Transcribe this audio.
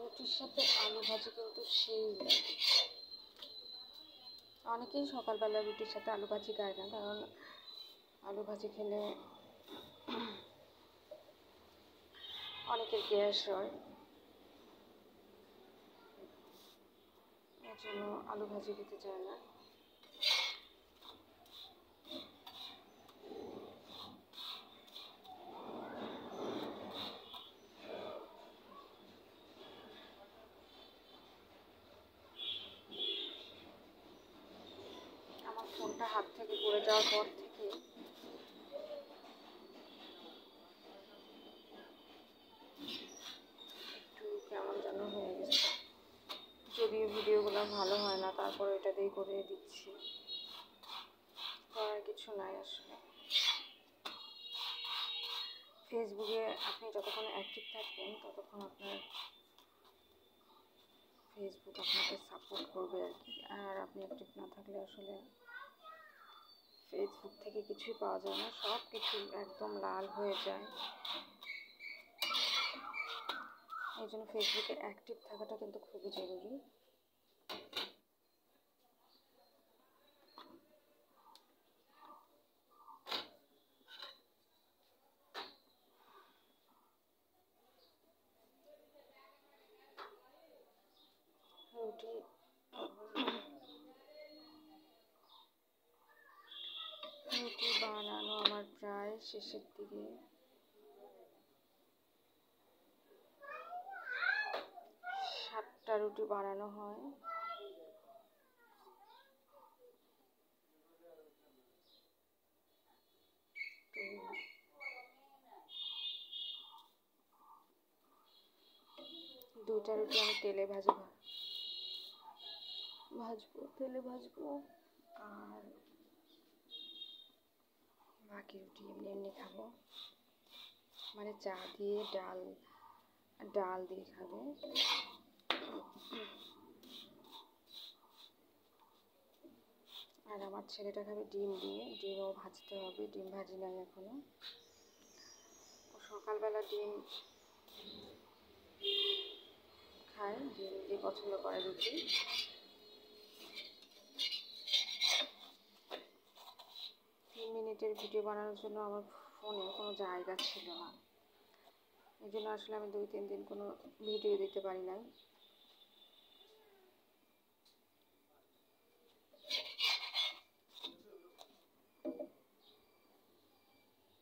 রুটির সাথে আলু ভাজি কিন্তু সেই লাগে। অনেকেই সকালবেলা রুটির সাথে আলু ভাজি খায় না, কারণ আলু ভাজি খেলে অনেকের গ্যাস হয়, এর জন্য আলু ভাজি খেতে চায় না। আমার ফোনটা হাত থেকে পড়ে যাওয়ার পর থেকে একটু কেমন যেন হয়ে গেছে। যদিও ভিডিওগুলো ভালো হয় না, তারপর এটা দিয়ে করে দিচ্ছি, করার কিছু নাই আসলে। ফেসবুকে আপনি যতক্ষণ অ্যাক্টিভ থাকবেন ততক্ষণ আপনার ফেসবুক আপনাকে সাপোর্ট করবে আর কি। আর আপনি অ্যাক্টিভ না থাকলে আসলে ফেসবুক থেকে কিছুই পাওয়া যায় না, সব কিছু একদম লাল হয়ে যায়। এই জন্য ফেসবুকে অ্যাক্টিভ থাকাটা কিন্তু খুবই জরুরি। রুটি বানানো আমার প্রায় শেষের দিকে। 7টা রুটি বানানো হয়। তো 2টা রুটি আমি তেলে ভাজবো, তেলে ভাজবো। আর বাকি রুটি এমনি এমনি খাবো, মানে চা দিয়ে ডাল দিয়ে খাবো। আর আমার ছেলেটা খাবে ডিম দিয়ে, ডিমও ভাজতে হবে, ডিম ভাজি নাই এখনো। সকালবেলা ডিম খায়, ডিম দিয়ে পছন্দ করে রুটি। 3 মিনিটের ভিডিও বানানোর জন্য আমার ফোনে কোনো জায়গা ছিল না, এই জন্য আসলে আমি 2-3 দিন কোনো ভিডিও দিতে পারি নাই।